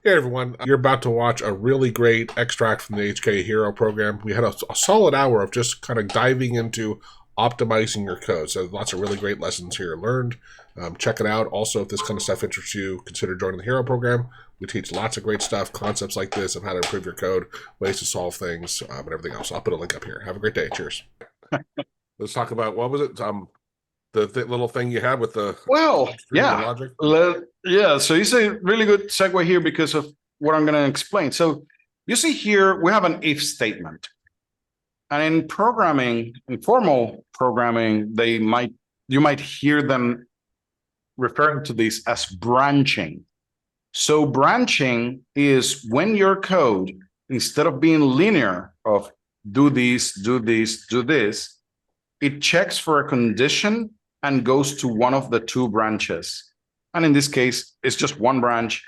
Hey everyone, you're about to watch a really great extract from the HK Hero program. We had a solid hour of just kind of diving into optimizing your code. So lots of really great lessons here learned. Check it out. Also, if this kind of stuff interests you, consider joining the Hero program. We teach lots of great stuff, concepts like this of how to improve your code, ways to solve things, and everything else. I'll put a link up here. Have a great day. Cheers. Let's talk about, what was it? The little thing you had with the Well, the yeah. logic. Yeah, so it's a really good segue here because of what I'm going to explain. So you see here, we have an if statement. And in programming, in formal programming, you might hear them referring to this as branching. So branching is when your code, instead of being linear of do this, do this, do this, it checks for a condition and goes to one of the two branches. And in this case, it's just one branch.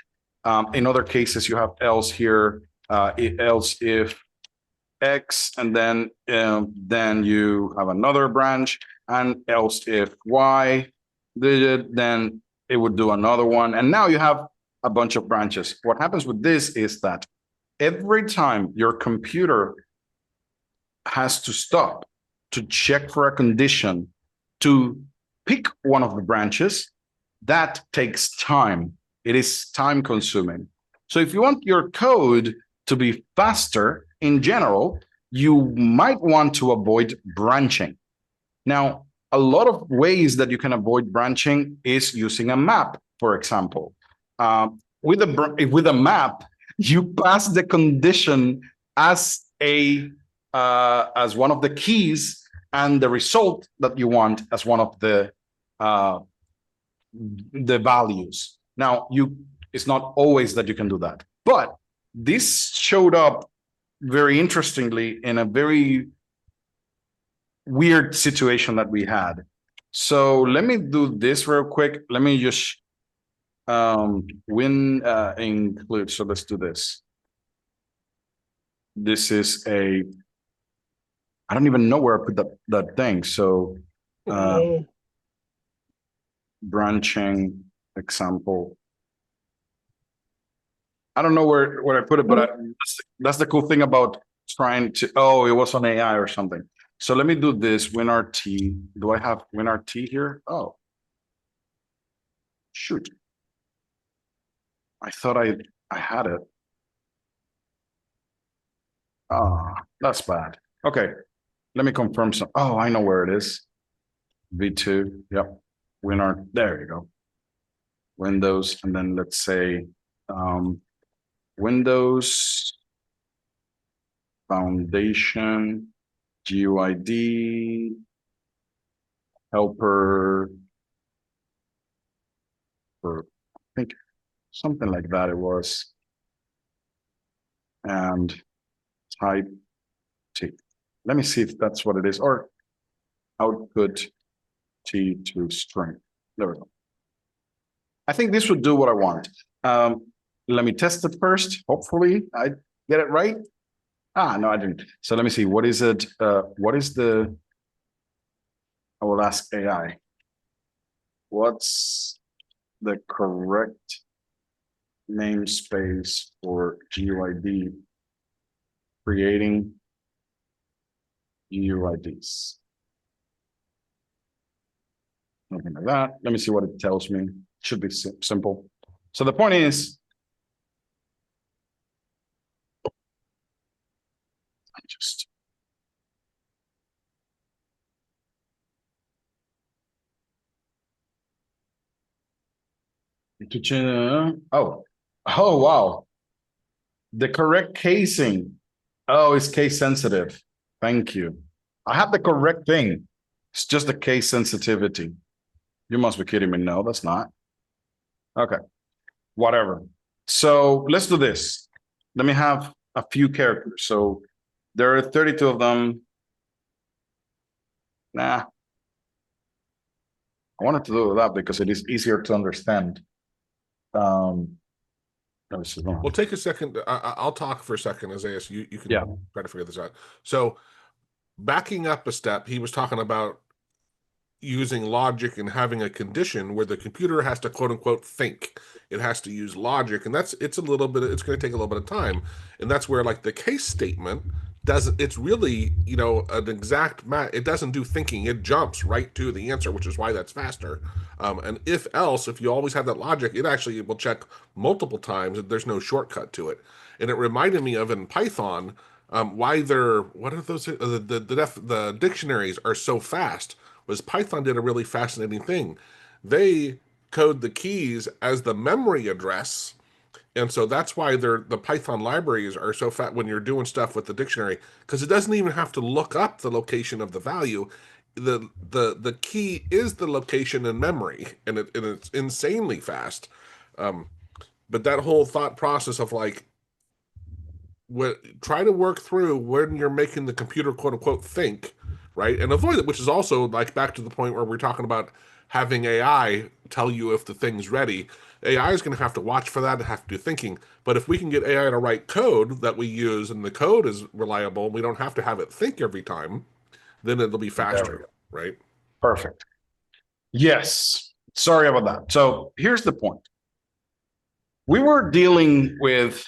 In other cases, you have else here, else if X, and then you have another branch, and else if Y digit, then it would do another one. And now you have a bunch of branches. What happens with this is that every time your computer has to stop to check for a condition to pick one of the branches, that takes time. It is time consuming. So if you want your code to be faster in general, you might want to avoid branching. Now, a lot of ways that you can avoid branching is using a map, for example. With a map, you pass the condition as one of the keys and the result that you want as one of the values. Now, it's not always that you can do that, but this showed up very interestingly in a very weird situation that we had. So let me do this real quick. Let me just include. So let's do this. This is I don't even know where I put that thing. So branching example. I don't know where I put it, but that's the cool thing about trying to, it was on AI or something. So let me do this, WinRT. Do I have WinRT here? Oh, shoot. I thought I had it. That's bad. Okay, let me confirm some. Oh, I know where it is. V2, yep. WinRT, there you go. Windows, and then let's say Windows Foundation GUID helper, or I think something like that it was, and type T. Let me see if that's what it is, or output T to string. There we go. I think this would do what I want. Let me test it first. Hopefully I get it right. No, I didn't. So let me see. What is it? What is the, I will ask AI. What's the correct namespace for GUID? Creating GUIDs. Nothing like that. Let me see what it tells me. Should be simple. So the point is, oh, wow. The correct casing. Oh, it's case sensitive. Thank you. I have the correct thing. It's just the case sensitivity. You must be kidding me. No, that's not. Okay, whatever. So let's do this. Let me have a few characters. So there are 32 of them. Nah. I wanted to do that because it is easier to understand. We'll take a second. I'll talk for a second, Isaias. You can try to figure this out. So backing up a step, he was talking about using logic and having a condition where the computer has to quote unquote think. It has to use logic, and it's a little bit, it's going to take a little bit of time. And that's where like the case statement doesn't, it's really, an exact it doesn't do thinking, it jumps right to the answer, which is why that's faster. And if else, if you always have that logic, it actually will check multiple times, and there's no shortcut to it. And it reminded me of in Python, why they're, what are those, the dictionaries are so fast, was Python did a really fascinating thing. They code the keys as the memory address, and so that's why the Python libraries are so fat when you're doing stuff with the dictionary, because it doesn't even have to look up the location of the value. The key is the location in memory, and it's insanely fast. But that whole thought process of like, try to work through when you're making the computer quote unquote think, right, and avoid it, which is also like back to the point where we're talking about having AI tell you if the thing's ready. AI is going to have to watch for that and have to do thinking. But if we can get AI to write code that we use and the code is reliable, we don't have to have it think every time, then it'll be faster, right? Perfect. Yes. Sorry about that. So here's the point. We were dealing with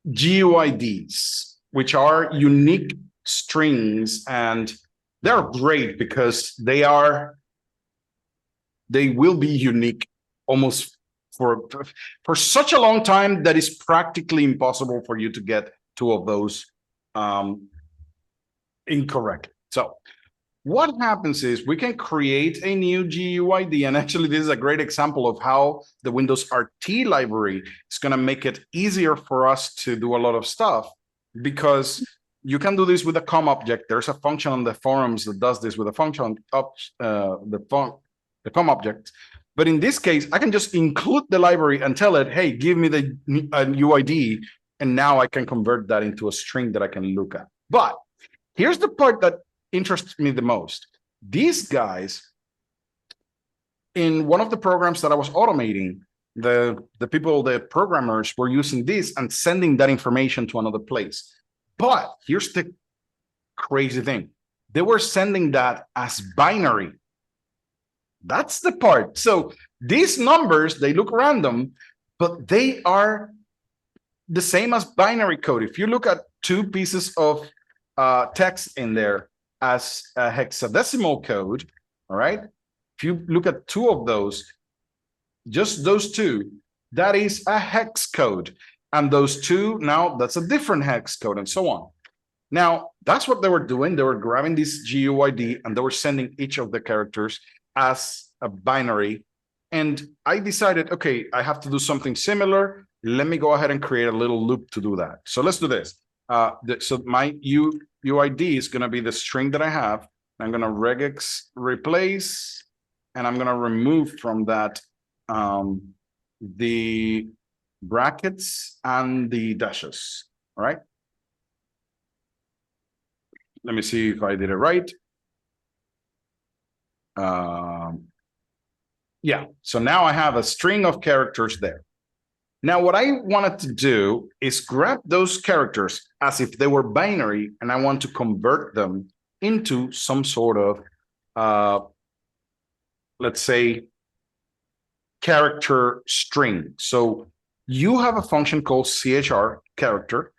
GUIDs, which are unique strings, and they're great because they will be unique almost for such a long time that it's practically impossible for you to get two of those incorrect. So what happens is we can create a new GUID, and actually this is a great example of how the Windows RT library is going to make it easier for us to do a lot of stuff, because you can do this with a COM object. There's a function on the forums that does this with a function of the COM object. But in this case, I can just include the library and tell it, hey, give me the UID, and now I can convert that into a string that I can look at. But here's the part that interests me the most. These guys, in one of the programs that I was automating, the programmers were using this and sending that information to another place. But here's the crazy thing. They were sending that as binary. That's the part. So these numbers, they look random, but they are the same as binary code. If you look at two pieces of text in there as a hexadecimal code, all right? If you look at two of those, just those two, that is a hex code. And those two, now that's a different hex code, and so on. Now, that's what they were doing. They were grabbing this GUID and they were sending each of the characters as a binary. And I decided, okay, I have to do something similar. Let me go ahead and create a little loop to do that. So let's do this. So my UID is going to be the string that I have. I'm going to regex replace, and I'm going to remove from that the brackets and the dashes. All right. Let me see if I did it right. Yeah, so now I have a string of characters there. Now, what I wanted to do is grab those characters as if they were binary, and I want to convert them into some sort of, let's say, character string. So you have a function called chr character.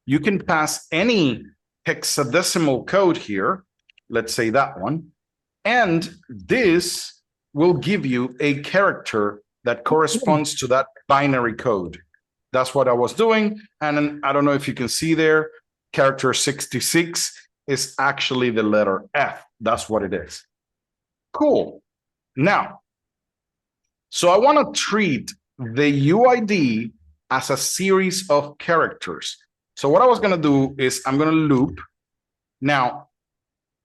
You can pass any hexadecimal code here, let's say that one, and this will give you a character that corresponds to that binary code. That's what I was doing. And then, I don't know if you can see there, character 66 is actually the letter F. That's what it is. Cool. Now, so I want to treat the UID as a series of characters. So what I was going to do is I'm going to loop. Now,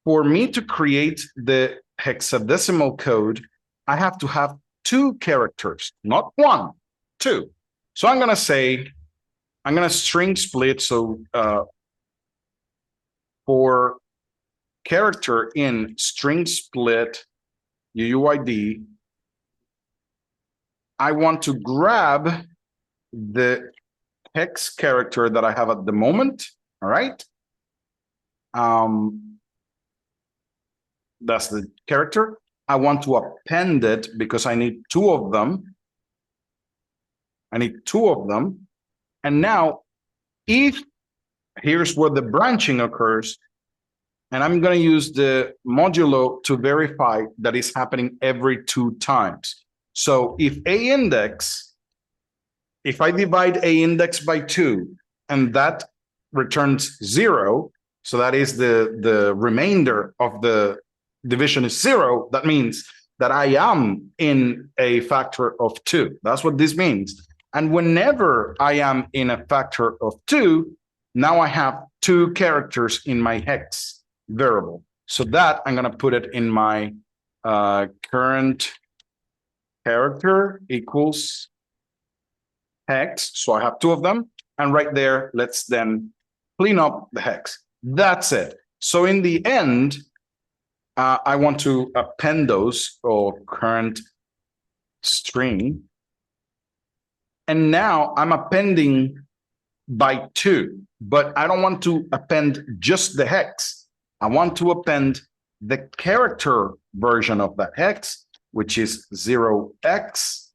for me to create the hexadecimal code, I have to have two characters, not one, two. So I'm going to say, I'm going to string split. So for character in string split UUID, I want to grab the hex character that I have at the moment. All right. That's the character. I want to append it because I need two of them. I need two of them. And now, if here's where the branching occurs, and I'm going to use the modulo to verify that it's happening every 2 times. So if if I divide a index by 2, and that returns 0, so that is the remainder of the division is 0, that means that I am in a factor of 2. That's what this means. And whenever I am in a factor of 2, now I have 2 characters in my hex variable. So that I'm going to put it in my current character equals hex. So I have 2 of them. And right there, let's then clean up the hex. That's it. So in the end, I want to append those or current string. And now I'm appending by 2, but I don't want to append just the hex. I want to append the character version of that hex, which is 0x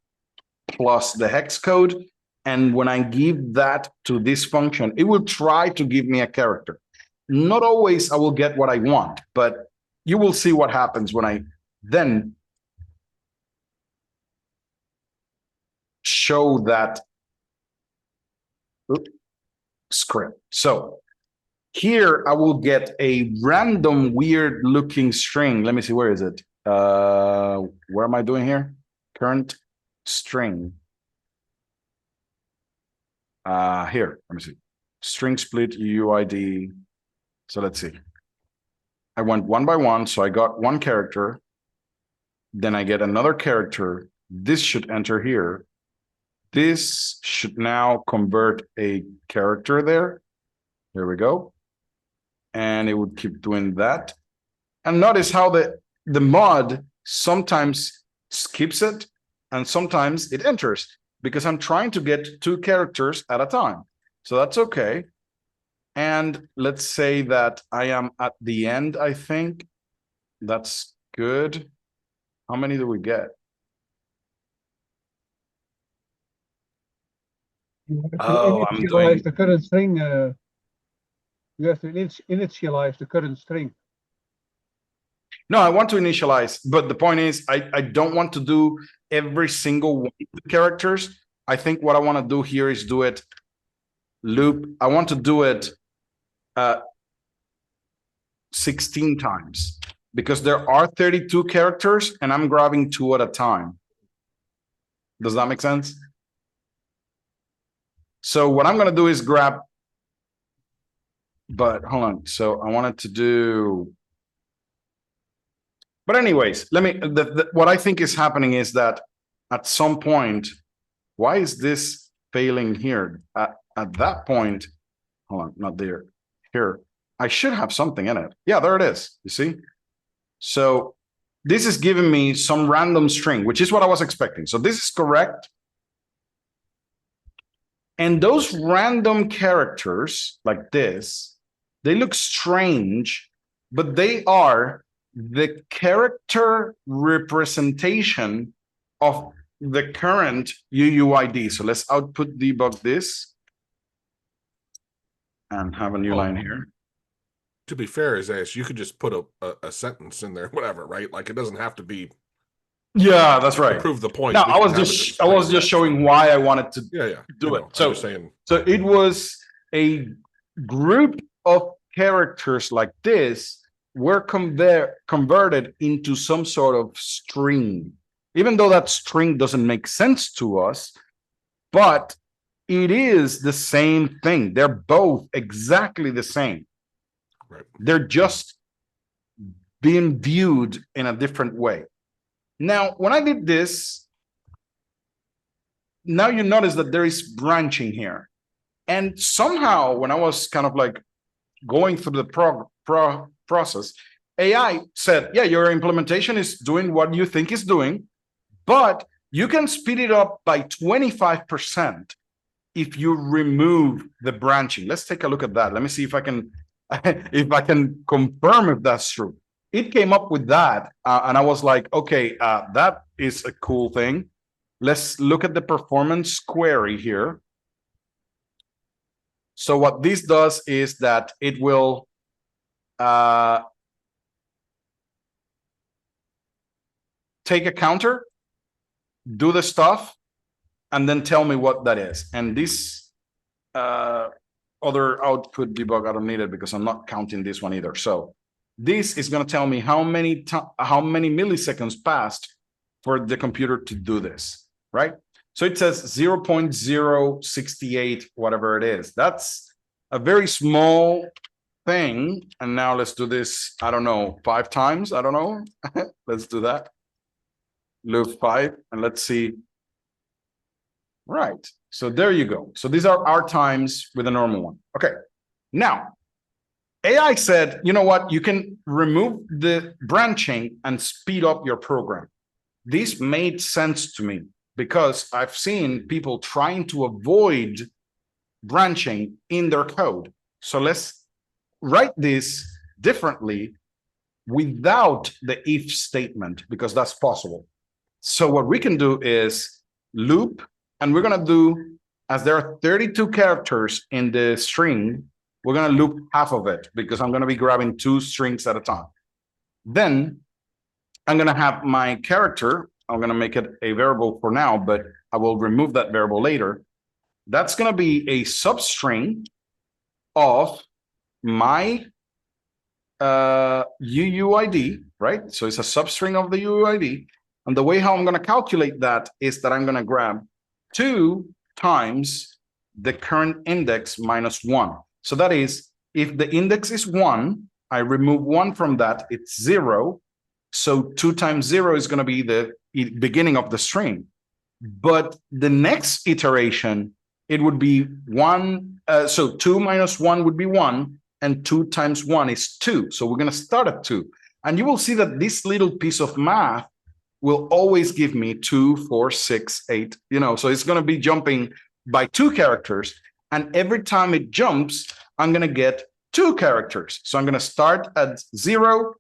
plus the hex code. And when I give that to this function, it will try to give me a character. Not always I will get what I want, but you will see what happens when I then show that script. So here I will get a random weird looking string. Let me see, where is it? Where am I doing here? Current string. Here, let me see. String split UUID. So let's see. I went 1 by 1, so I got 1 character. Then I get another character. This should enter here. This should now convert a character there. There we go. And it would keep doing that. And notice how the mod sometimes skips it and sometimes it enters, because I'm trying to get 2 characters at a time. So that's okay. And let's say that I am at the end, I think. That's good. How many do we get? Oh, I'm doing... the current string. You have to initialize the current string. No, I want to initialize, but the point is I don't want to do every single one of the characters. I think what I want to do here is do it loop. I want to do it 16 times because there are 32 characters and I'm grabbing 2 at a time. Does that make sense? So what I'm going to do is grab, but hold on. So I wanted to do, but anyways, let me, what I think is happening is that at some point, why is this failing here? At that point, hold on, not there, here. I should have something in it. Yeah, there it is. You see? So this is giving me some random string, which is what I was expecting. So this is correct. And those random characters like this, they look strange, but they are the character representation of the current UUID. So let's output debug this and have a new line here. To be fair, Isaias, you could just put a sentence in there, whatever, right? Like it doesn't have to be. Yeah, that's right. Prove the point. No, I was just showing why I wanted to do it. So it was a group of characters like this were converted into some sort of string, even though that string doesn't make sense to us, but it is the same thing. They're both exactly the same. Right. They're just being viewed in a different way. Now, when I did this, now you notice that there is branching here. And somehow, when I was kind of like going through the process, AI said, yeah, your implementation is doing what you think it's doing, but you can speed it up by 25% if you remove the branching. Let's take a look at that. Let me see if I can if I can confirm if that's true. it came up with that. And I was like, okay, that is a cool thing. Let's look at the performance query here. So what this does is that it will take a counter, do the stuff, and then tell me what that is. And this other output debug, I don't need it because I'm not counting this one either. So this is going to tell me how many milliseconds passed for the computer to do this, right? So it says 0.068, whatever it is. That's a very small thing. And now let's do this, I don't know, 5 times. I don't know. Let's do that. Loop 5, and let's see. Right. So there you go. So these are our times with a normal one. Okay. Now, AI said, you know what? You can remove the branching and speed up your program. This made sense to me because I've seen people trying to avoid branching in their code. So let's write this differently without the if statement, because that's possible. So what we can do is loop, and we're going to do, as there are 32 characters in the string, we're going to loop half of it because I'm going to be grabbing 2 strings at a time. Then I'm going to have my character. I'm going to make it a variable for now, but I will remove that variable later. That's going to be a substring of my UUID, right? So it's a substring of the UUID. And the way how I'm going to calculate that is that I'm going to grab 2 times the current index minus 1. So that is, if the index is 1, I remove 1 from that, it's 0. So 2 times 0 is going to be the beginning of the string. But the next iteration, it would be 1. So 2 minus 1 would be 1, and 2 times 1 is 2. So we're going to start at 2. And you will see that this little piece of math will always give me 2, 4, 6, 8, so it's going to be jumping by 2 characters. And every time it jumps, I'm going to get 2 characters. So I'm going to start at 0,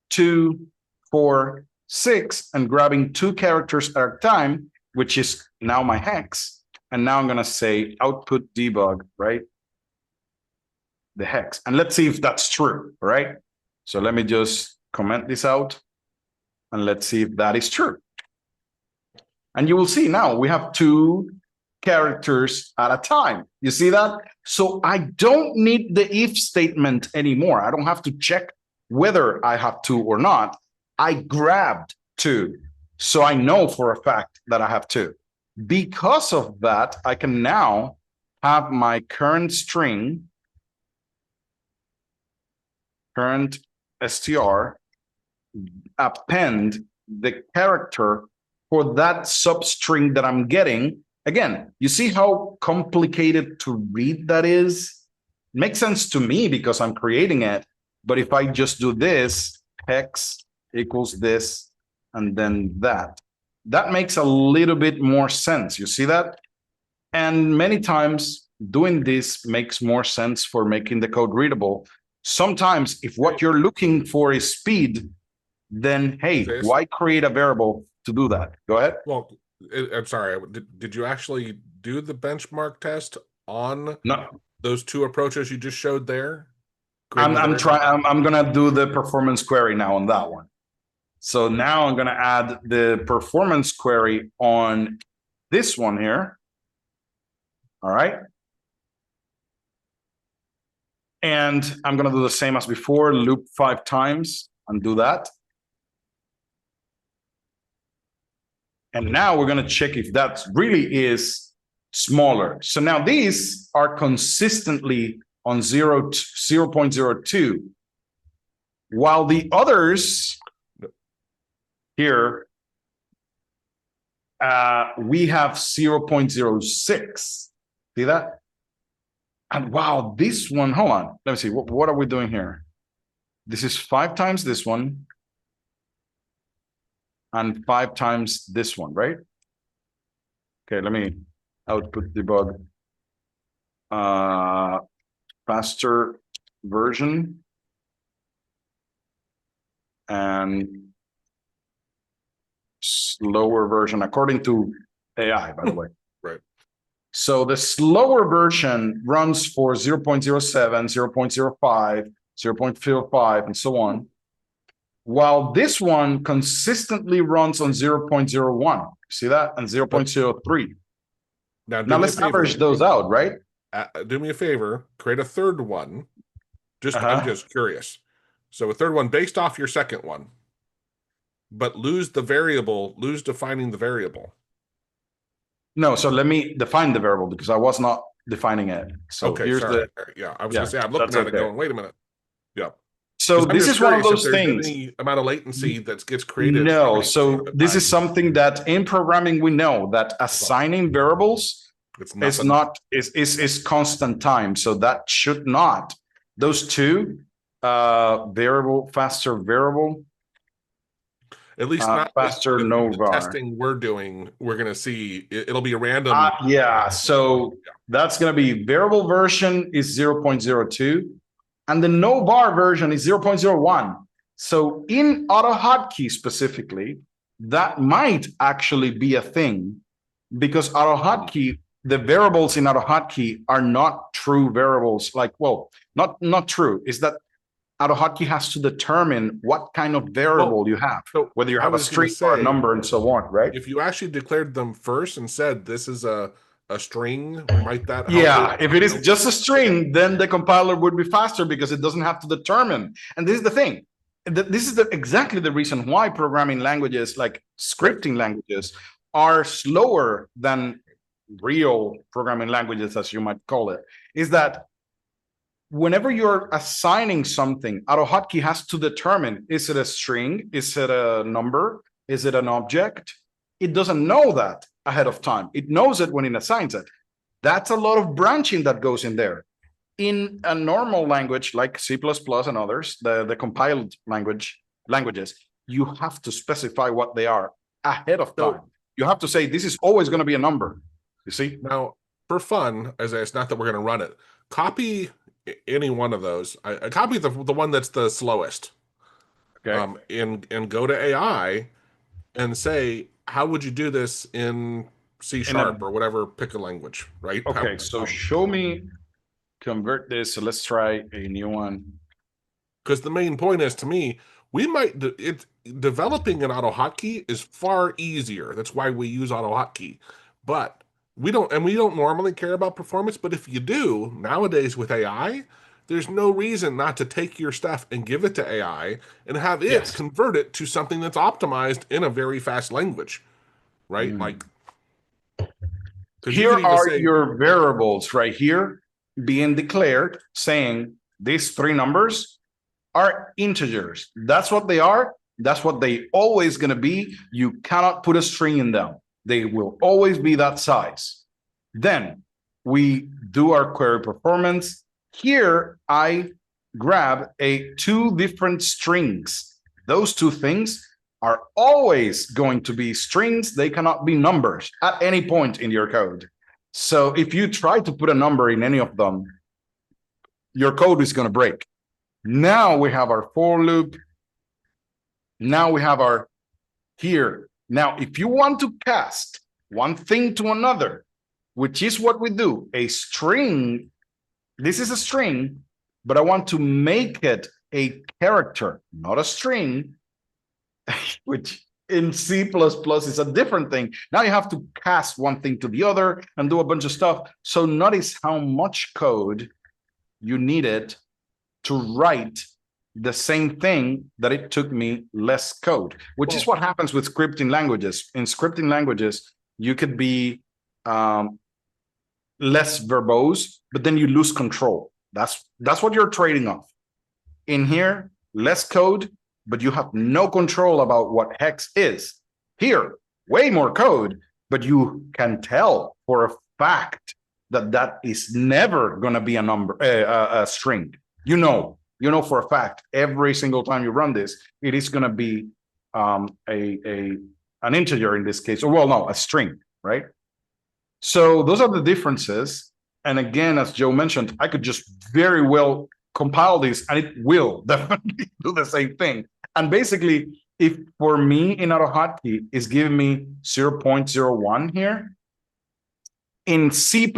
2, 4, 6, and grabbing 2 characters at a time, which is now my hex. And now I'm going to say output debug, right? The hex. And let's see if that's true, right? So let me just comment this out. And let's see if that is true. And you will see now we have 2 characters at a time. You see that? So I don't need the if statement anymore. I don't have to check whether I have 2 or not. I grabbed 2. So I know for a fact that I have 2. Because of that, I can now have my current string, current str, append the character for that substring that I'm getting. Again, you see how complicated to read that is? It makes sense to me because I'm creating it. But if I just do this, hex equals this, and then that makes a little bit more sense. You see that? And many times doing this makes more sense for making the code readable. Sometimes if what you're looking for is speed, then hey, why create a variable to do that? Go ahead. Well, I'm sorry. Did you actually do the benchmark test on those 2 approaches you just showed there? I'm gonna do the performance query now on that one. So now I'm gonna add the performance query on this one here. All right. And I'm gonna do the same as before, loop 5 times and do that. And now we're going to check if that really is smaller. So now these are consistently on 0.02, while the others here, we have 0.06. See that? And wow, this one, hold on. Let me see. What are we doing here? This is 5 times this one. And 5 times this one, right? Okay, let me output debug. Faster version. and slower version, according to AI, by the way. Right. So the slower version runs for 0.07, 0.05, 0.05, and so on, while this one consistently runs on 0.01. See that? And 0.03. Now Let's average those out, right? Do me a favor, create a third one. I'm just curious. So a third one based off your second one, but lose defining the variable. No, so let me define the variable because I was not defining it. So okay, here's sorry. Yeah, I was gonna say I'm looking at it going, wait a minute. Yeah. So this is one of those things. Any amount of latency that gets created. No, so this is something that in programming we know that assigning variables is constant time. So that should not, those two, variable, faster variable, at least not faster with no the var. testing we're doing, we're going to see it'll be a random. So that's going to be variable version is 0.02 and the no var version is 0.01. So in AutoHotkey specifically, that might actually be a thing because AutoHotkey, the variables in AutoHotkey are not true variables. Like, well, not true. Is that AutoHotkey has to determine what kind of variable you have, whether you have a string or a number and so on, right? If you actually declared them first and said this is a string, might that help? Yeah, if it is just a string, then the compiler would be faster because it doesn't have to determine. And this is the thing. This is exactly the reason why programming languages like scripting languages are slower than real programming languages, as you might call it, is that whenever you're assigning something, AutoHotkey has to determine, is it a string? Is it a number? Is it an object? It doesn't know that ahead of time. It knows it when it assigns it. That's a lot of branching that goes in there. In a normal language like C++ and others, the compiled languages, you have to specify what they are ahead of time. You have to say, this is always going to be a number. You see? Now, for fun, as it's not that we're going to run it, copy any one of those. I copy the one that's the slowest. Okay. And go to AI and say, how would you do this in C# or whatever, pick a language, right? Okay, so show me, convert this. So let's try a new one. Because the main point is, to me, developing an AutoHotkey is far easier. That's why we use AutoHotkey. But we don't normally care about performance, but if you do, nowadays with AI, there's no reason not to take your stuff and give it to AI and have it convert it to something that's optimized in a very fast language, right? Like, here are your variables right here being declared, saying these three numbers are integers. That's what they are. That's what they always going to be. You cannot put a string in them. They will always be that size. Then we do our query performance. Here, I grab two different strings. Those two things are always going to be strings. They cannot be numbers at any point in your code. So if you try to put a number in any of them, your code is going to break. Now we have our for loop. Now we have our here. Now, if you want to cast one thing to another, which is what we do, a string, this is a string, but I want to make it a character, not a string, which in C++ is a different thing. Now you have to cast one thing to the other and do a bunch of stuff. So notice how much code you needed to write the same thing that it took me less code, which is what happens with scripting languages. In scripting languages, you could be less verbose, but then you lose control. That's what you're trading off. In here, less code, but you have no control about what hex is. Here, way more code, but you can tell for a fact that that is never going to be a number, a string. You know for a fact, every single time you run this, it is going to be an integer in this case, or well, no, a string, right? So those are the differences. And again, as Joe mentioned, I could just very well compile this and it will definitely do the same thing. And basically, if for me in AutoHotkey is giving me 0.01 here, in C++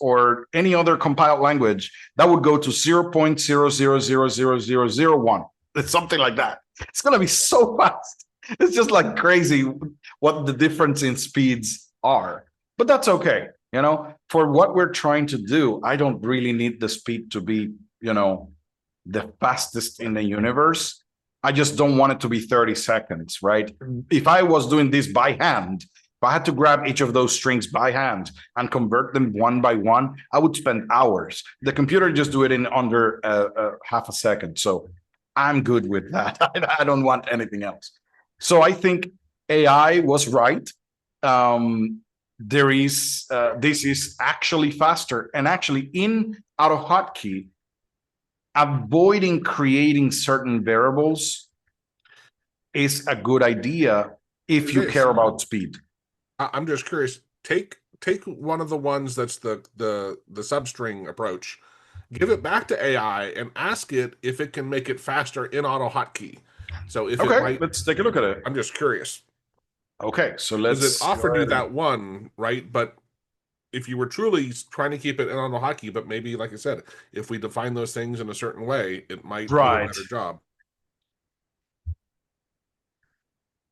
or any other compiled language, that would go to 0.00000001. It's something like that. It's going to be so fast. It's just like crazy what the difference in speeds are. But that's okay. You know, for what we're trying to do, I don't really need the speed to be, you know, the fastest in the universe. I just don't want it to be 30 seconds, right? If I was doing this by hand, if I had to grab each of those strings by hand and convert them one by one, I would spend hours. The computer just do it in under half a second. So I'm good with that. I don't want anything else. So I think AI was right. This is actually faster. And actually in AutoHotkey, avoiding creating certain variables is a good idea if you care about speed. I'm just curious. Take one of the ones that's the substring approach, give it back to AI, and ask it if it can make it faster in AutoHotkey. So if okay, let's take a look at it. I'm just curious. Okay, so let's. Because it offered you that one, right? But if you were truly trying to keep it in AutoHotkey, but maybe, like I said, if we define those things in a certain way, it might do a better job.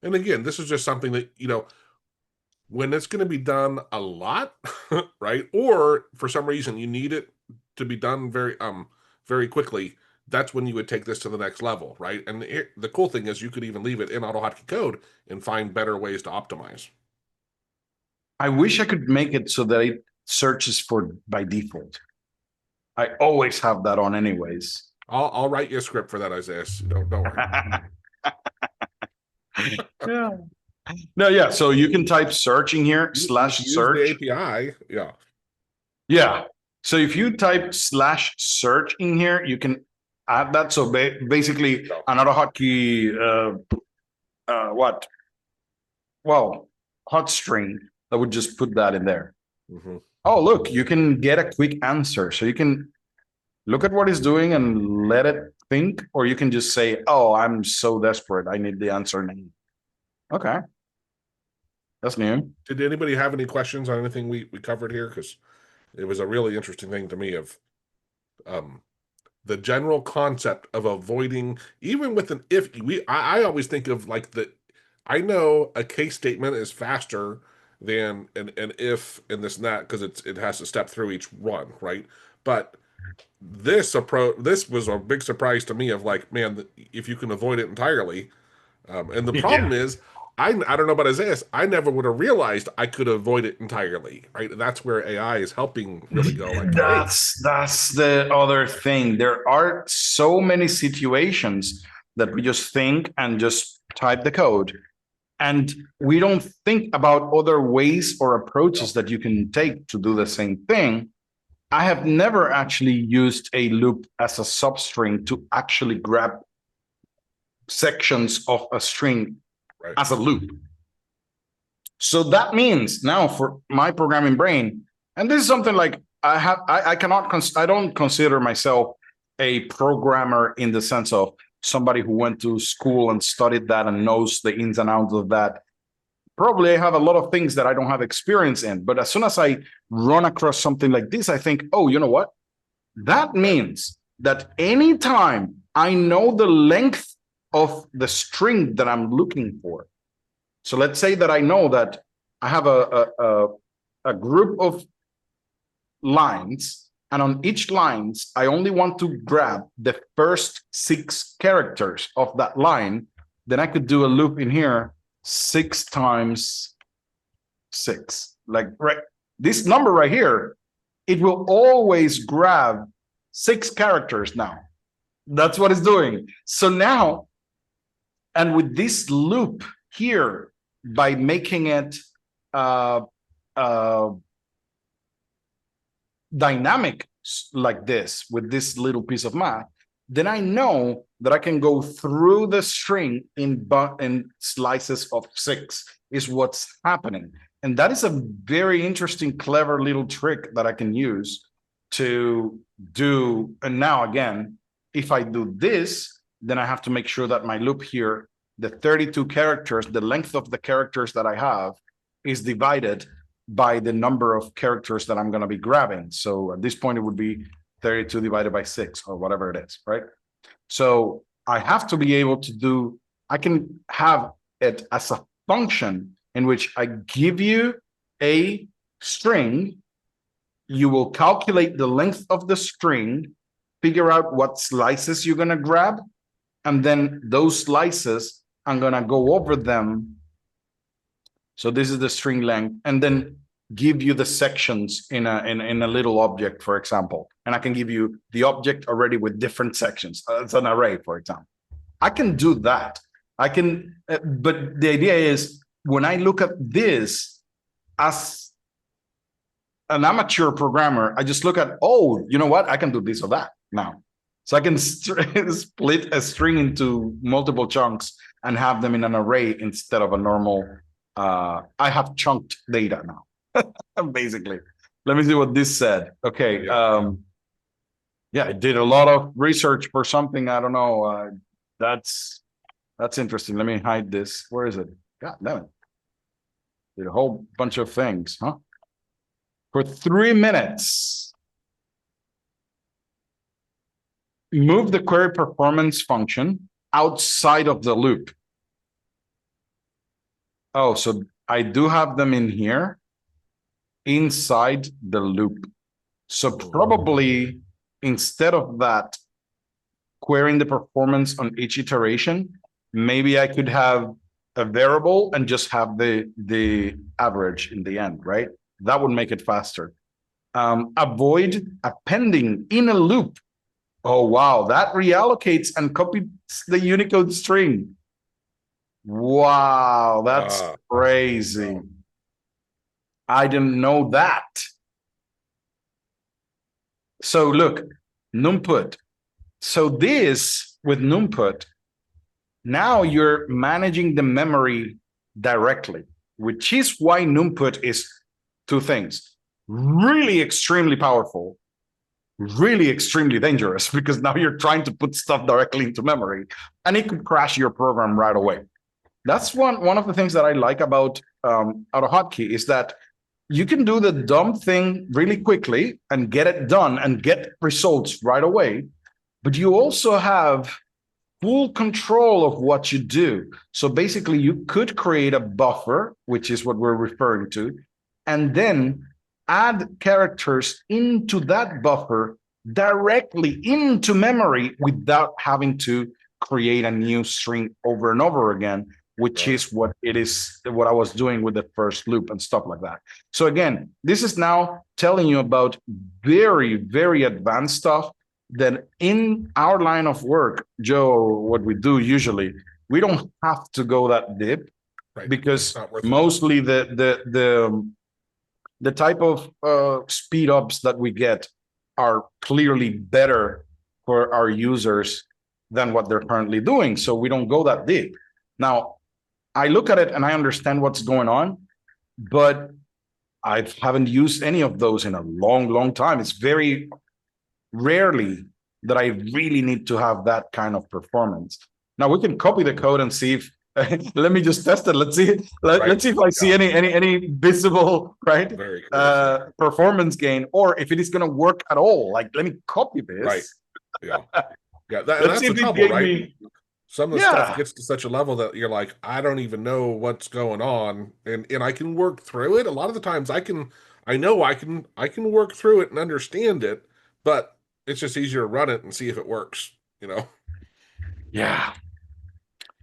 And again, this is just something that, you know, when it's going to be done a lot, right? Or for some reason you need it to be done very quickly, that's when you would take this to the next level, right? And the cool thing is you could even leave it in AutoHotkey code and find better ways to optimize. I wish I could make it so that it searches for by default. I always have that on anyways. I'll write you a script for that, Isaias. Don't worry. Yeah. No, yeah. So you can type searching here /search. The API, yeah. Yeah. So if you type /search in here, you can add that. So basically, an AutoHotkey, what? Well, hot string that would just put that in there. Mm-hmm. Oh, look, you can get a quick answer. So you can look at what it's doing and let it think, or you can just say, "Oh, I'm so desperate, I need the answer now." Okay. That's new. Did anybody have any questions on anything we covered here? Because it was a really interesting thing to me of the general concept of avoiding, even with an if. I always think of like I know a case statement is faster than an if and this and that because it has to step through each run, right? But this was a big surprise to me of like, man, if you can avoid it entirely. And the problem is, I don't know about Isaias, I never would have realized I could avoid it entirely, right? That's where AI is helping really go. Like, that's the other thing. There are so many situations that we just think and just type the code. And we don't think about other ways or approaches that you can take to do the same thing. I have never actually used a loop as a substring to actually grab sections of a string as a loop. So that means now for my programming brain, and this is something like I don't consider myself a programmer in the sense of somebody who went to school and studied that and knows the ins and outs of that. Probably I have a lot of things that I don't have experience in, but as soon as I run across something like this, I think, oh, you know what? That means that anytime I know the length of the string that I'm looking for. So let's say that I know that I have a group of lines, and on each lines, I only want to grab the first 6 characters of that line. Then I could do a loop in here 6 times 6. Like right, this number right here, it will always grab 6 characters now. That's what it's doing. So now, and with this loop here, by making it dynamic like this, with this little piece of math, then I know that I can go through the string in slices of 6 is what's happening. And that is a very interesting, clever little trick that I can use to do, and now again, if I do this, then I have to make sure that my loop here, the 32 characters, the length of the characters that I have is divided by the number of characters that I'm going to be grabbing. So at this point, it would be 32 divided by 6 or whatever it is, right? So I have to be able to do, I can have it as a function in which I give you a string, you will calculate the length of the string, figure out what slices you're going to grab, and then those slices, I'm going to go over them. So this is the string length, and then give you the sections in a little object, for example. And I can give you the object already with different sections. It's an array, for example. I can do that. I can, but the idea is when I look at this as an amateur programmer, I just look at, oh, you know what? I can do this or that now. So I can split a string into multiple chunks and have them in an array instead of a normal, I have chunked data now, basically. Let me see what this said. Okay. Yeah, I did a lot of research for something. I don't know. That's interesting. Let me hide this. Where is it? God damn it. Did a whole bunch of things, huh? For 3 minutes. Move the query performance function outside of the loop. Oh, so I do have them in here inside the loop. So probably instead of that, querying the performance on each iteration, maybe I could have a variable and just have the average in the end, right? That would make it faster. Avoid appending in a loop. Oh, wow, that reallocates and copies the Unicode string. Wow, that's crazy. I didn't know that. So look, numput. So this with numput, now you're managing the memory directly, which is why numput is two things. Really extremely powerful, really extremely dangerous, because now you're trying to put stuff directly into memory and it could crash your program right away. That's one of the things that I like about AutoHotkey is that you can do the dumb thing really quickly and get it done and get results right away, but you also have full control of what you do. So basically, you could create a buffer, which is what we're referring to, and then add characters into that buffer directly into memory without having to create a new string over and over again, which is what I was doing with the first loop and stuff like that. So again, this is now telling you about very, very advanced stuff that in our line of work, Joe, what we do usually, we don't have to go that deep, right? Because mostly the type of speed ups that we get are clearly better for our users than what they're currently doing. So we don't go that deep. Now, I look at it and I understand what's going on, but I haven't used any of those in a long, long time. It's very rarely that I really need to have that kind of performance. Now we can copy the code and see if let me just test it. Let's see. Let's see if I see any visible performance gain, or if it is going to work at all. Like, let me copy this. Right. Yeah. Yeah. That's the trouble, right? Some of the stuff gets to such a level that you're like, I don't even know what's going on, and I can work through it. A lot of the times, I can work through it and understand it, but it's just easier to run it and see if it works. You know. Yeah.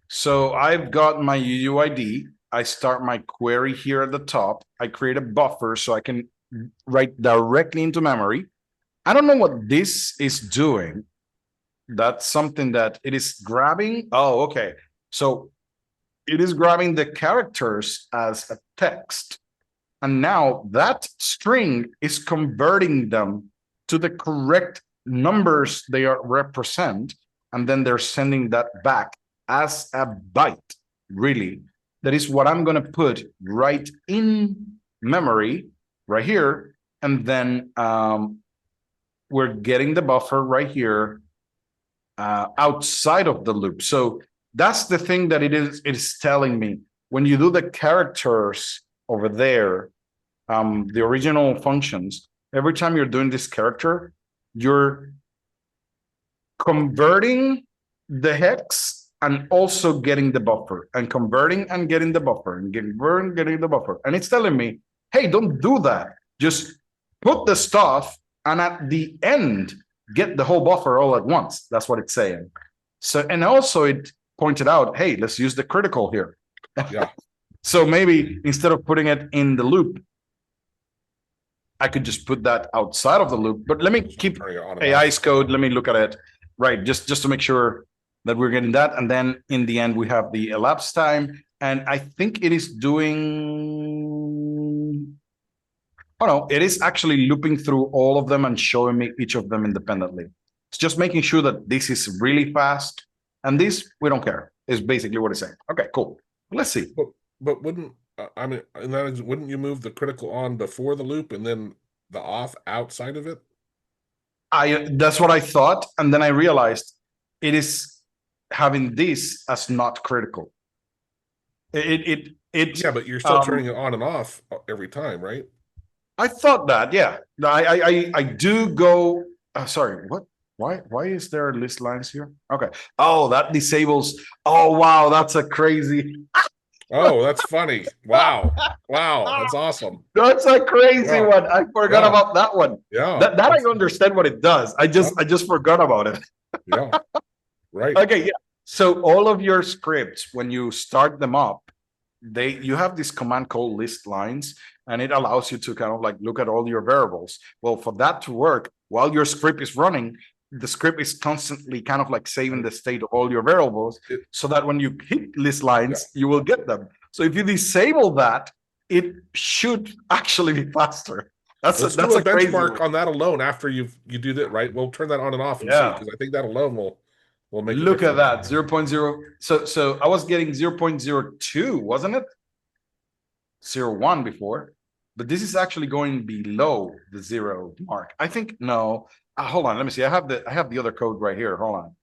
So I've got my UUID. I start my query here at the top. I create a buffer so I can write directly into memory. I don't know what this is doing. That's something that it is grabbing. Oh, okay. So it is grabbing the characters as a text. And now that string is converting them to the correct numbers they represent. And then they're sending that back as a byte, really. That is what I'm going to put right in memory, right here. And then we're getting the buffer right here outside of the loop. So that's the thing that it is telling me. When you do the characters over there, the original functions, every time you're doing this character, you're converting the hex and also getting the buffer, and converting and getting the buffer, and getting the buffer. And it's telling me, hey, don't do that. Just put the stuff, and at the end, get the whole buffer all at once. That's what it's saying. So, and also it pointed out, hey, let's use the critical here. Yeah. So maybe instead of putting it in the loop, I could just put that outside of the loop. But let me keep AI's code. Let me look at it. Right, just to make sure that we're getting that. And then in the end, we have the elapsed time. And I think it is doing, oh no, it is actually looping through all of them and showing me each of them independently. It's just making sure that this is really fast. And this, we don't care, is basically what it's saying. Okay, cool. Let's see. But wouldn't, I mean, and that is, wouldn't you move the critical on before the loop and then the off outside of it? That's what I thought, and then I realized it is having this as not critical. Yeah, but you're still turning it on and off every time, right? I thought that, yeah. I do go. Sorry, what? Why is there list lines here? Okay. Oh, that disables. Oh wow, that's a crazy. Oh, that's funny. Wow. That's awesome. That's a crazy one. I forgot about that one. Yeah. That I understand what it does. I just forgot about it. Yeah. Right. Okay, yeah. So all of your scripts, when you start them up, you have this command called list lines, and it allows you to kind of like look at all your variables. Well, for that to work, while your script is running, the script is constantly kind of like saving the state of all your variables, so that when you hit list lines, you will get them. So if you disable that, it should actually be faster. That's a benchmark on that alone. After you do that, right? We'll turn that on and off and see, because I think that alone will make. Look at that 0.0. So I was getting 0.02, wasn't it? 0.1 before, but this is actually going below the 0 mark. I think no. Hold on, let me see. I have the other code right here. Hold on.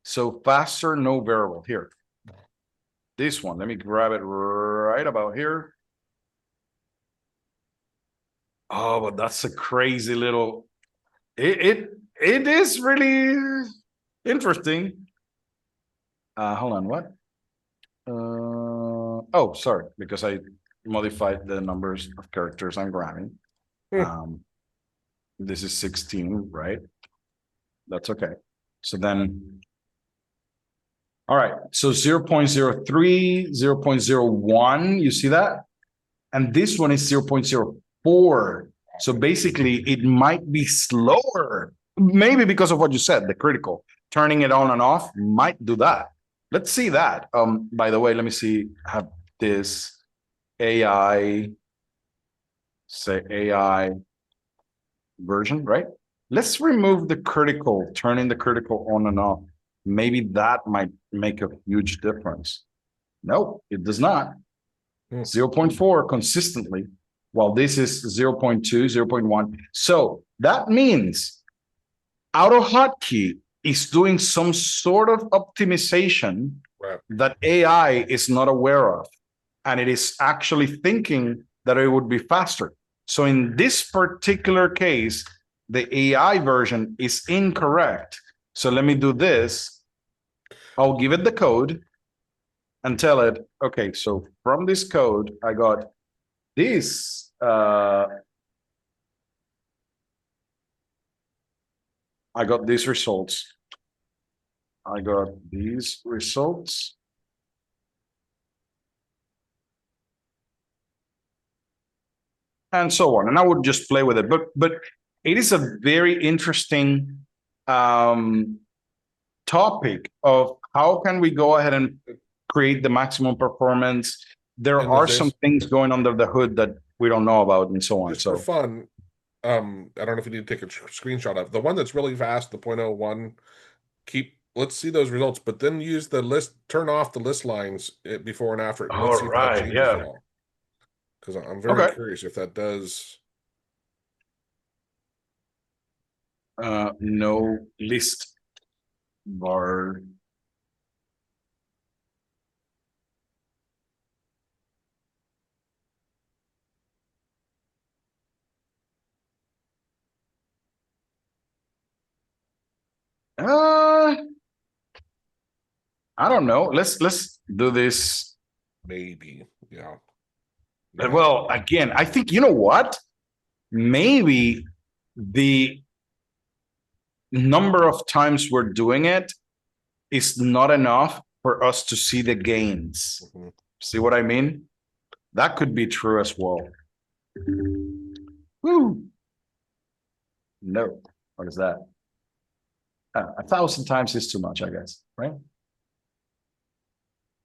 So faster, no variable here. This one, let me grab it right about here. Oh, but that's a crazy little. It is really interesting. Hold on, what? Oh, sorry, because I modified the numbers of characters I'm grabbing. This is 16, right? That's okay. So then, all right. So 0.03, 0.01, you see that? And this one is 0.04. So basically, it might be slower. Maybe because of what you said, the critical. Turning it on and off might do that. Let's see that. By the way, let me see. Have this AI, say AI version, right? Let's remove the critical, turning the critical on and off. Maybe that might make a huge difference. No, it does not. 0.4 consistently, while this is 0.2, 0.1. So that means AutoHotkey is doing some sort of optimization that AI is not aware of. And it is actually thinking that it would be faster. So in this particular case, the AI version is incorrect. So let me do this. I'll give it the code and tell it, okay, so from this code, I got this. I got these results. I got these results. And so on. And I would just play with it. But it is a very interesting topic of how can we go ahead and create the maximum performance. There are some things going under the hood that we don't know about and so on. Just for fun, I don't know if you need to take a screenshot of the one that's really fast, the 0.01. Let's see those results, but then use the list, turn off the list lines before and after. All right, yeah. Because I'm very curious if that does. No list bar. I don't know. Let's do this. Maybe, yeah. Well, again, I think, you know what? Maybe the number of times we're doing it is not enough for us to see the gains. Mhm. See what I mean? That could be true as well. Woo. No. What is that? 1,000 times is too much, I guess, right?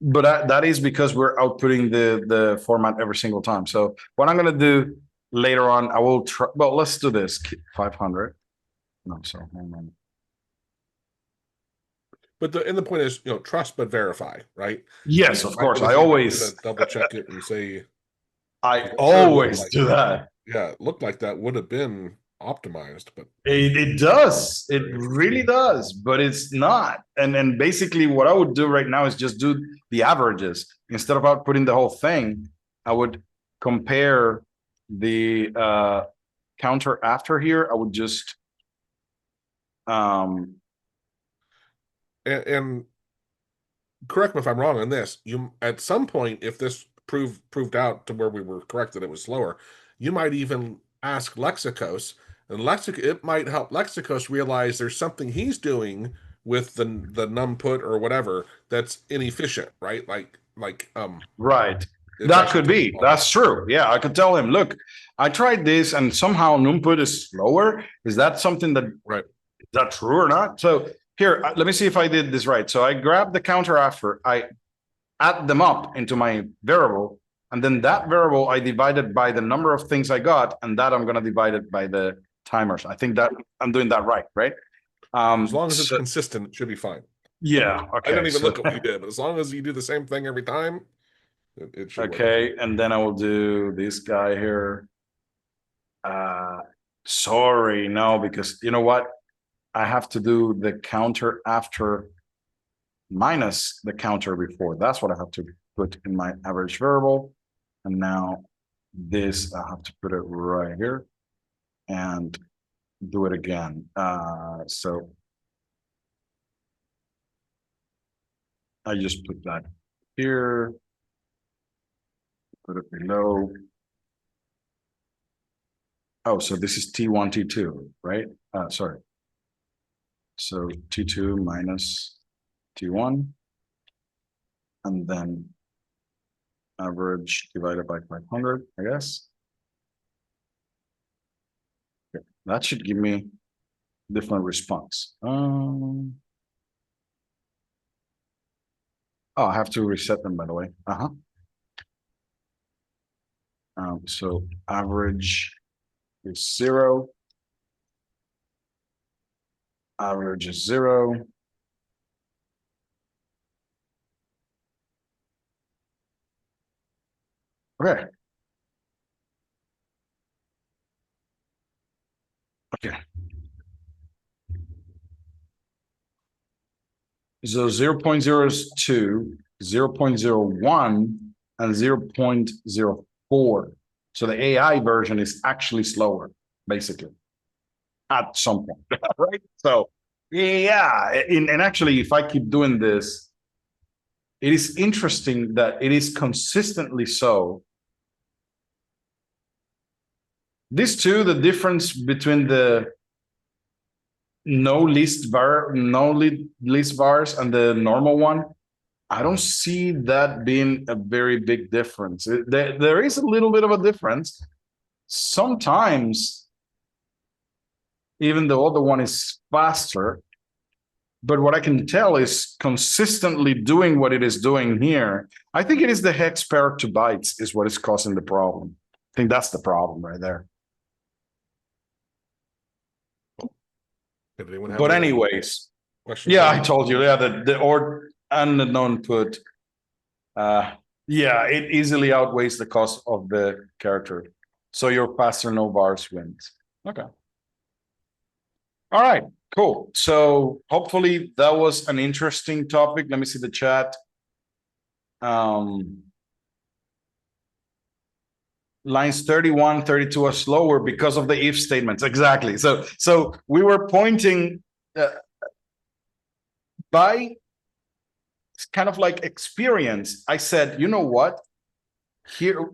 But that is because we're outputting the format every single time. So what I'm going to do later on, I will try. Well, let's do this 500. No, so hang on. But the point is, trust but verify, right? Yes, of course. I You're always gonna double check it and say, I sure, always like do that. yeah, it looked like that would have been optimized, but It does. It really does, but it's not. And basically what I would do right now is just do the averages. Instead of outputting the whole thing, I would compare the counter after here. I would just and correct me if I'm wrong on this. You at some point, if this proved out to where we were correct that it was slower, you might even ask Lexicos, and it might help Lexicos realize there's something he's doing with the numput or whatever that's inefficient, right? right. It's That actually could be. That's true. Yeah, I could tell him, look, I tried this and somehow numput is slower. Is that something that right. Is that true or not? So here, let me see if I did this right. So I grabbed the counter after, I add them up into my variable, and then that variable I divided by the number of things I got, and that I'm going to divide it by the timers. I think that I'm doing that right? As long as it's consistent, it should be fine. Yeah. Okay. I don't even look at what you did, but as long as you do the same thing every time, it should work. Okay, and then I will do this guy here. Sorry, no, because you know what? I have to do the counter after minus the counter before. That's what I have to put in my average variable. And now this, I have to put it right here and do it again. So I just put that here, put it below. Oh, so this is T1, T2, right? Sorry. So T2 minus T1, and then average divided by 500, I guess. Okay. That should give me different response. Oh, I have to reset them, by the way. So average is 0. Average is 0. Okay. Okay. So 0.02, 0.01, and 0.04. So the AI version is actually slower, basically, at some point, right? So yeah, and actually, if I keep doing this, it is interesting that it is consistently so. These two, the difference between the no list bars and the normal one, I don't see that being a very big difference. There is a little bit of a difference. Sometimes even the other one is faster, but what I can tell is consistently doing what it is doing here. I think it is the hex pair to bytes is what is causing the problem. I think that's the problem right there. But anyways, yeah, I told you, yeah, the OR and the non-put, yeah, it easily outweighs the cost of the character. So your faster no bars wins. Okay. All right, cool. So hopefully that was an interesting topic. Let me see the chat. Lines 31, 32 are slower because of the if statements. Exactly. So we were pointing by kind of like experience. I said, you know what? Here,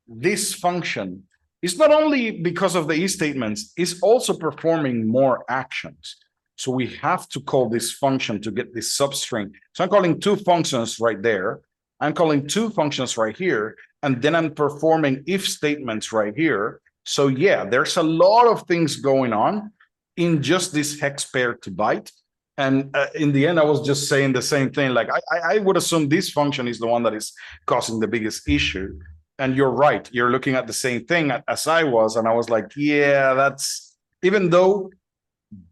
this function is not only because of the if statements, it's also performing more actions. So we have to call this function to get this substring. So I'm calling two functions right there. I'm calling two functions right here, and then I'm performing if statements right here. So yeah, there's a lot of things going on in just this hex pair to byte. And in the end, I was just saying the same thing. Like I would assume this function is the one that is causing the biggest issue. And you're right. You're looking at the same thing as I was. And I was like, yeah, that's, even though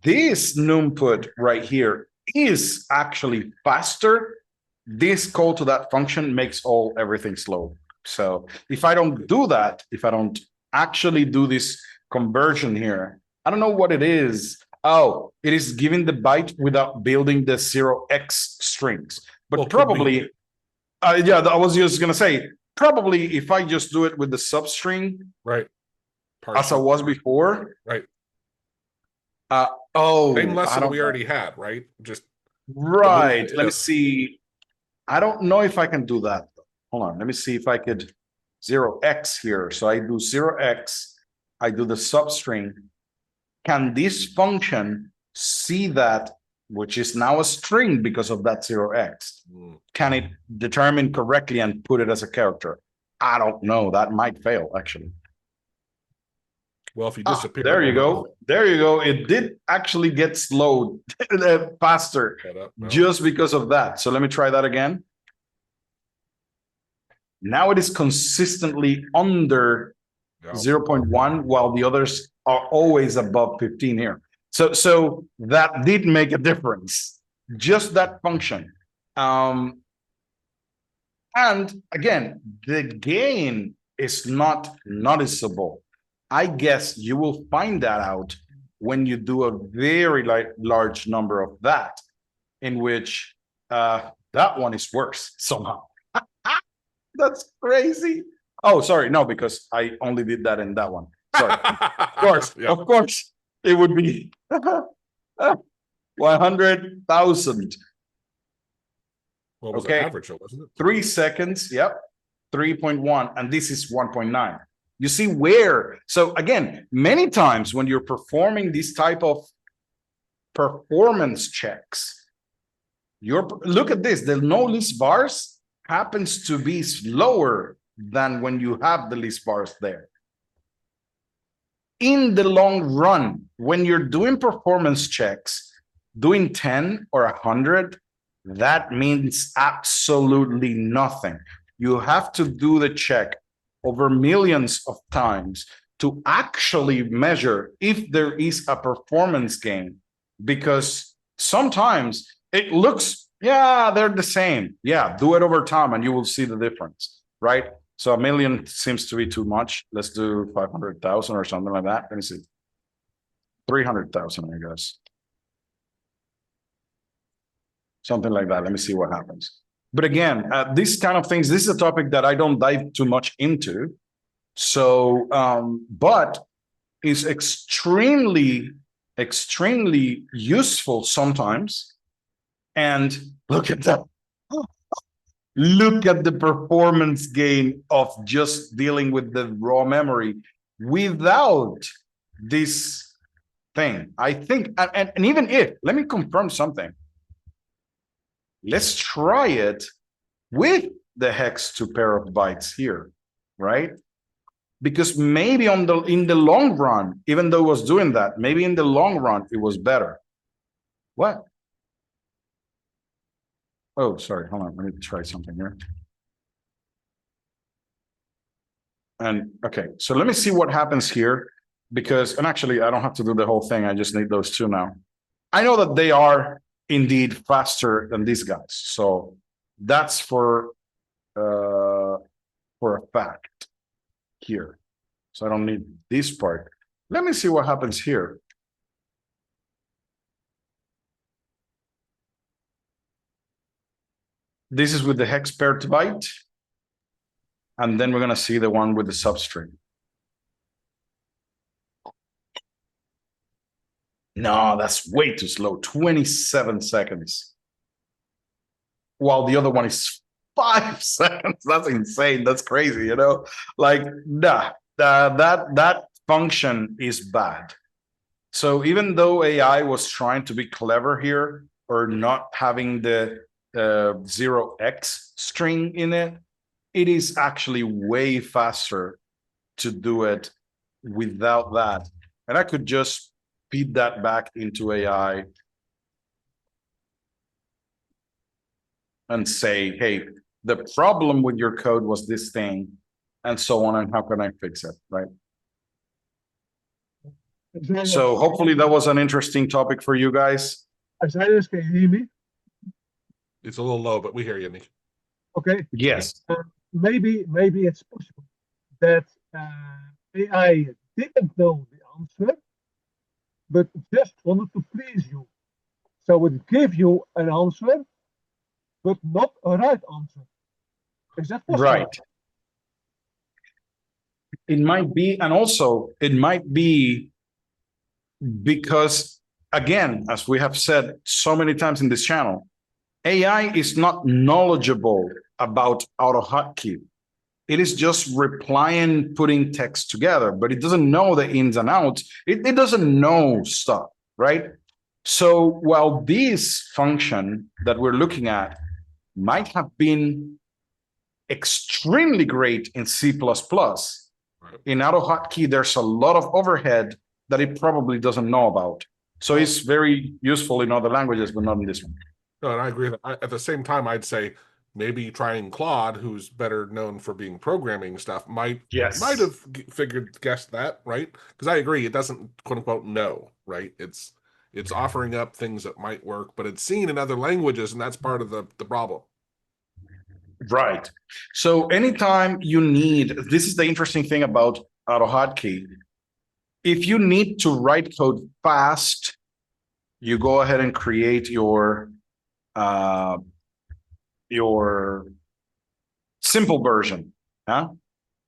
this numput right here is actually faster, this call to that function makes everything slow. So if I don't do that, if I don't actually do this conversion here, I don't know what it is. Oh, it is giving the byte without building the 0x strings. But probably, yeah, I was just going to say, probably if I just do it with the substring, right, as I was before, right. Same lesson we already had, right? Just right. Let me see. I don't know if I can do that. Hold on. Let me see if I could 0x here. So I do 0x. I do the substring. Can this function see that, which is now a string because of that 0x? Can it determine correctly and put it as a character? I don't know. That might fail, actually. Well, if you disappear, there you go. There you go. It did actually get slowed faster just because of that. So let me try that again. Now it is consistently under 0.1, while the others are always above 15 here. So that did make a difference. Just that function. And again, the gain is not noticeable. I guess you will find that out when you do a very large number of that, in which that one is worse somehow. That's crazy. Oh, sorry. No, because I only did that in that one. Sorry. Of course, it would be 100,000. What was the average, wasn't it? 3 seconds. Yep. 3.1. And this is 1.9. You see where? So again, many times when you're performing this type of performance checks, look at this. The no least bars happens to be slower than when you have the least bars there. In the long run, when you're doing performance checks, doing 10 or 100, that means absolutely nothing. You have to do the check over millions of times to actually measure if there is a performance gain, because sometimes it looks, yeah, they're the same. Yeah, do it over time and you will see the difference, right? So 1 million seems to be too much. Let's do 500,000 or something like that. Let me see. 300,000, I guess. Something like that. Let me see what happens. But again, these kind of things, this is a topic that I don't dive too much into. So, but it's extremely useful sometimes. And look at that. Look at the performance gain of just dealing with the raw memory without this thing. I think, and even if, let me confirm something. Let's try it with the hex to pair of bytes here, right? Because maybe in the long run, even though it was doing that, maybe in the long run, it was better. What? Oh, sorry, hold on, let me try something here. And okay, so let me see what happens here, because, and actually I don't have to do the whole thing, I just need those two now. I know that they are indeed faster than these guys. So that's for a fact here. So I don't need this part. Let me see what happens here. This is with the hex pair to byte. And then we're going to see the one with the substring. No, that's way too slow. 27 seconds. While the other one is 5 seconds. That's insane. That's crazy, you know? Like, nah, that function is bad. So even though AI was trying to be clever here, or not having the 0x string in it, it is actually way faster to do it without that. And I could just feed that back into AI and say, hey, the problem with your code was this thing, and so on, and how can I fix it, right? So hopefully that was an interesting topic for you guys. Isaias, can you hear me? It's a little low, but we hear you, Nick. Okay. Yes. Maybe it's possible that AI didn't know the answer, but just wanted to please you. So it gave you an answer, but not a right answer. Is that possible? Right. It might be, and also it might be because, again, as we have said so many times in this channel, AI is not knowledgeable about AutoHotkey. It is just replying, putting text together, but it doesn't know the ins and outs. It doesn't know stuff, right? So while this function that we're looking at might have been extremely great in C++, in AutoHotkey, there's a lot of overhead that it probably doesn't know about. So it's very useful in other languages, but not in this one. No, and I agree. At the same time, I'd say maybe trying Claude, who's better known for being programming stuff, might have guessed that, right? Because I agree, it doesn't quote unquote know, right? It's offering up things that might work, but it's seen in other languages, and that's part of the problem. Right. So anytime you need, this is the interesting thing about AutoHotkey. If you need to write code fast, you go ahead and create your simple version. Huh?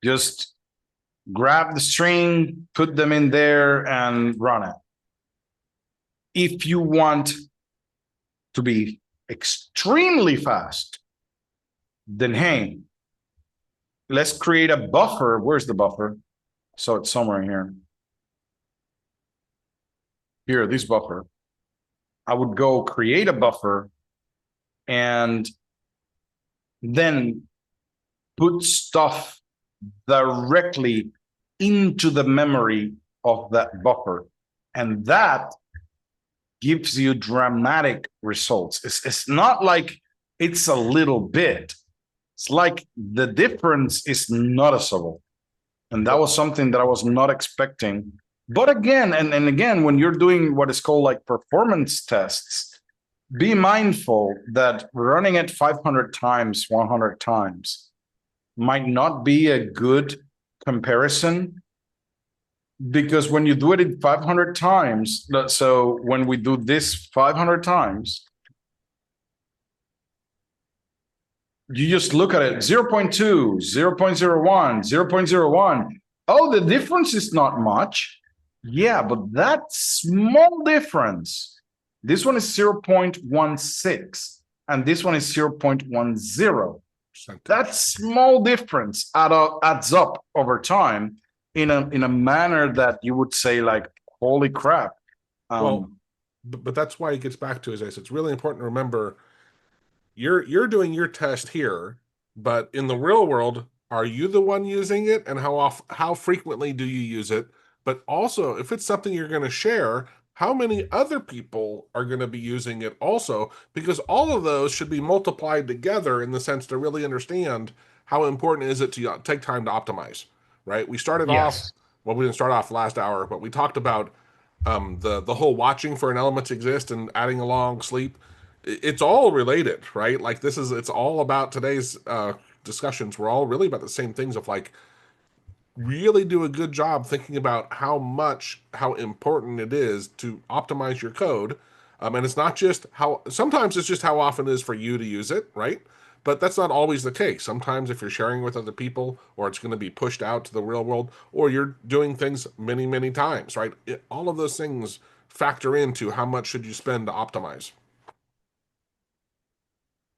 Just grab the string, put them in there, and run it. If you want to be extremely fast, then hey, let's create a buffer. Where's the buffer? So it's somewhere here. Here, this buffer. I would go create a buffer and then put stuff directly into the memory of that buffer. And that gives you dramatic results. It's not like it's a little bit. It's like the difference is noticeable. And that was something that I was not expecting. But again, and again, when you're doing what is called like performance tests, be mindful that running it 500 times, 100 times might not be a good comparison, because when you do it in 500 times, so when we do this 500 times, you just look at it 0 0.2, 0 0.01, 0 0.01. Oh, the difference is not much. Yeah, but that small difference, this one is 0.16 and this one is 0.10. That small difference adds up over time in a manner that you would say like, holy crap. Well, but that's why it gets back to, as I said, it's really important to remember you're doing your test here, but in the real world, are you the one using it, and how frequently do you use it? But also, if it's something you're going to share, how many other people are going to be using it also? Because all of those should be multiplied together in the sense to really understand how important is it to take time to optimize, right? We started off, well, we didn't start off last hour, but we talked about the whole watching for an element to exist and adding along sleep. It's all related, right? Like it's all about today's discussions. We're all really about the same things of like, really do a good job thinking about how important it is to optimize your code. And it's not just sometimes it's just how often it is for you to use it, right? But that's not always the case. Sometimes if you're sharing with other people, or it's going to be pushed out to the real world, or you're doing things many, many times, right? All of those things factor into how much should you spend to optimize.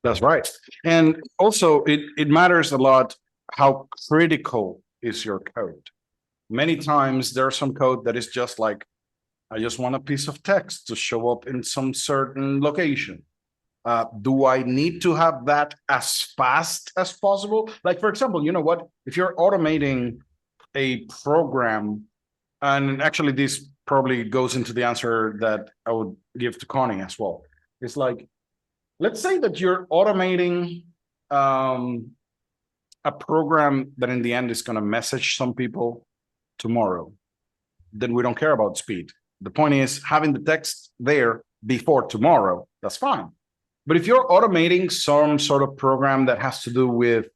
That's right. And also it matters a lot how critical is your code. Many times there's some code that is just like, I just want a piece of text to show up in some certain location. Do I need to have that as fast as possible? Like, for example, you know what? If you're automating a program, and actually this probably goes into the answer that I would give to Connie as well. It's like, let's say that you're automating a program that in the end is going to message some people tomorrow. Then we don't care about speed. The point is having the text there before tomorrow, that's fine. But if you're automating some sort of program that has to do with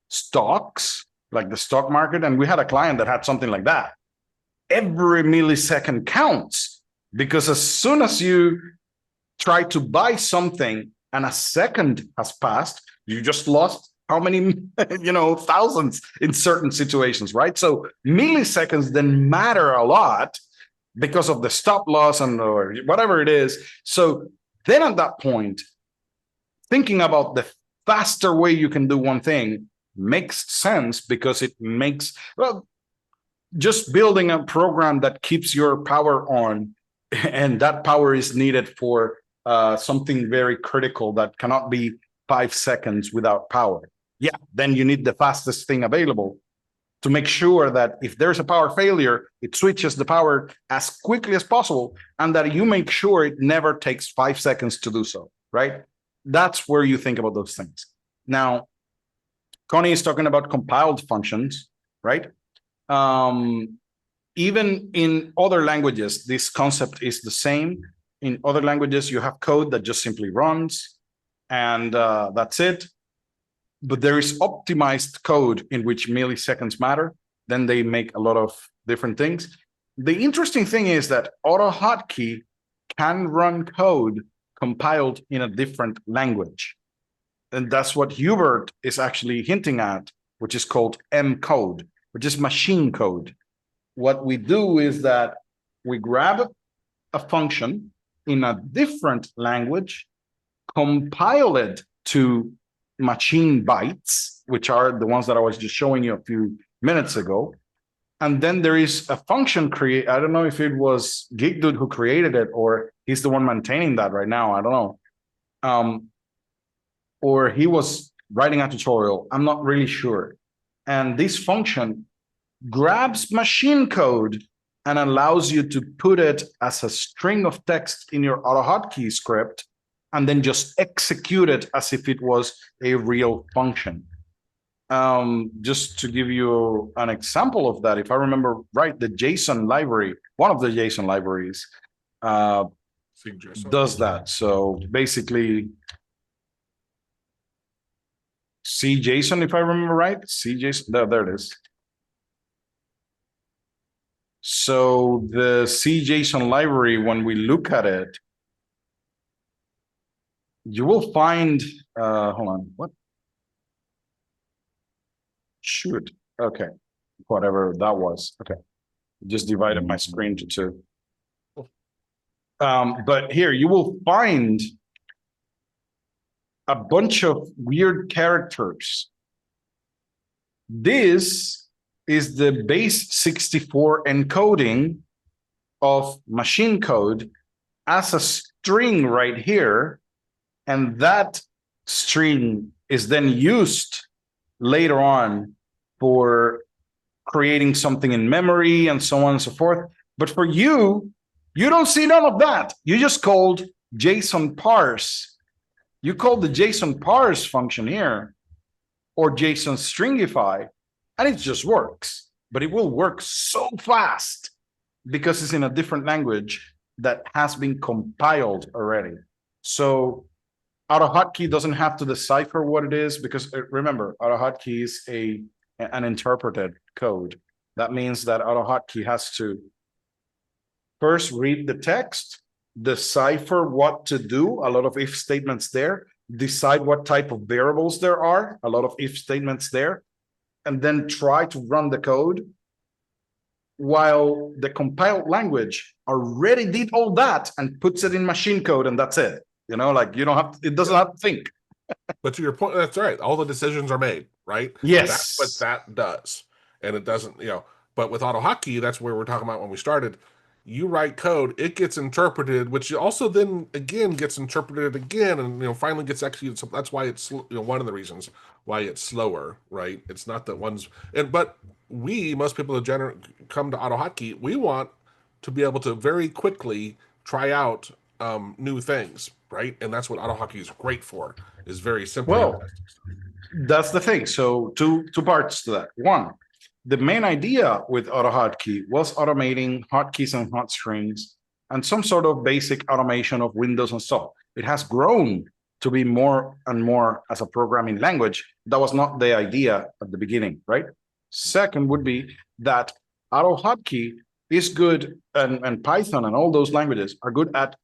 stocks, like the stock market, and we had a client that had something like that, every millisecond counts, because as soon as you try to buy something and a second has passed, you just lost how many, thousands in certain situations, right? So milliseconds then matter a lot because of the stop loss and or whatever it is. So then at that point, thinking about the faster way you can do one thing makes sense, because it makes, well, just building a program that keeps your power on, and that power is needed for something very critical that cannot be 5 seconds without power. Yeah, then you need the fastest thing available to make sure that if there's a power failure, it switches the power as quickly as possible, and that you make sure it never takes 5 seconds to do so, right? That's where you think about those things. Now, Connie is talking about compiled functions, right? Even in other languages, this concept is the same. In other languages, you have code that just simply runs, and that's it. But there is optimized code in which milliseconds matter. Then they make a lot of different things. The interesting thing is that AutoHotkey can run code compiled in a different language. And that's what Hubert is actually hinting at, which is called M code, which is machine code. What we do is that we grab a function in a different language, compile it to machine bytes, which are the ones that I was just showing you a few minutes ago. And then there is a function create. I don't know if it was Geek Dude who created it, or he's the one maintaining that right now. I don't know. Or he was writing a tutorial. I'm not really sure. And this function grabs machine code and allows you to put it as a string of text in your AutoHotkey script, and then just execute it as if it was a real function. Just to give you an example of that, if I remember right, the JSON library, one of the JSON libraries does that. So basically, CJSON, if I remember right, CJSON, there it is. So the CJSON library, when we look at it, you will find, hold on, what? Shoot, okay, whatever that was, okay. Just divided my screen to two. But here you will find a bunch of weird characters. This is the base 64 encoding of machine code as a string right here. And that string is then used later on for creating something in memory and so on and so forth. But for you, you don't see none of that. You just called JSON parse. You called the JSON parse function here, or JSON stringify, and it just works. But it will work so fast because it's in a different language that has been compiled already. So AutoHotkey doesn't have to decipher what it is, because remember, AutoHotkey is an interpreted code. That means that AutoHotkey has to first read the text, decipher what to do, a lot of if statements there, decide what type of variables there are, a lot of if statements there, and then try to run the code while the compiled language already did all that and puts it in machine code, and that's it. You know, like you don't have, it doesn't have to think. But to your point, that's right. All the decisions are made, right? Yes. That's what that does. And it doesn't, but with AutoHotkey, that's where we're talking about when we started. You write code, it gets interpreted, which also then again gets interpreted again, and finally gets executed. So that's why it's one of the reasons why it's slower, right? It's not that but most people that come to AutoHotkey, we want to be able to very quickly try out new things, right? And that's what AutoHotkey is great for. Is very simple. Well, that's the thing. So two parts to that. One, the main idea with AutoHotkey was automating hotkeys and hot strings and some sort of basic automation of Windows and stuff. It has grown to be more and more as a programming language. That was not the idea at the beginning, right? Second would be that AutoHotkey is good, and Python and all those languages are good at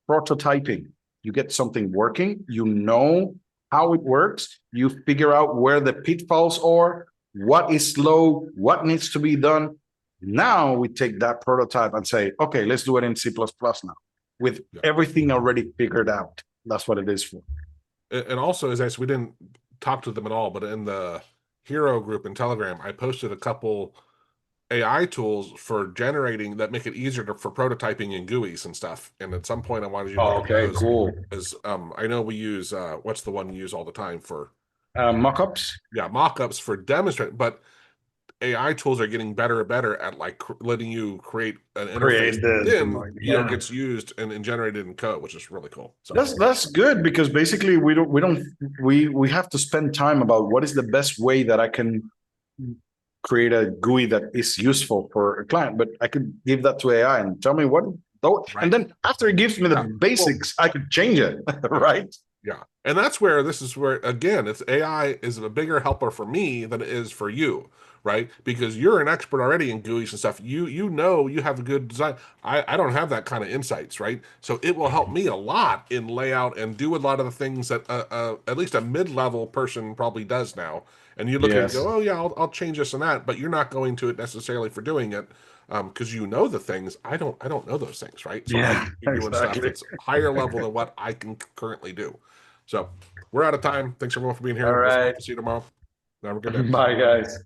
prototyping. You get something working, you know how it works, you figure out where the pitfalls are, what is slow, what needs to be done. Now we take that prototype and say, okay, let's do it in C++ now with everything already figured out. That's what it is for. And also, as I said, we didn't talk to them at all, but in the Hero group in Telegram, I posted a couple AI tools for generating that make it easier for prototyping in GUIs and stuff. And at some point, I wanted you to look at those. Cool. As I know we use what's the one you use all the time for mockups? Yeah, mockups for demonstrate. But AI tools are getting better and better at like letting you create an interface that then gets used and generated in code, which is really cool. So that's good, because basically we have to spend time about what is the best way that I can create a GUI that is useful for a client, but I could give that to AI and tell me what, and then after it gives me the basics, I could change it, right? Yeah, and this is where again, it's AI is a bigger helper for me than it is for you, right? Because you're an expert already in GUIs and stuff. You have a good design. I don't have that kind of insights, right? So it will help me a lot in layout and do a lot of the things that at least a mid-level person probably does now. And you look at it and go, oh yeah, I'll change this and that, but you're not going to it necessarily for doing it because you know the things. I don't know those things, right? So I'm doing stuff that's higher level than what I can currently do. So we're out of time. Thanks everyone for being here. All right. See you tomorrow. Have a good day. Bye, guys.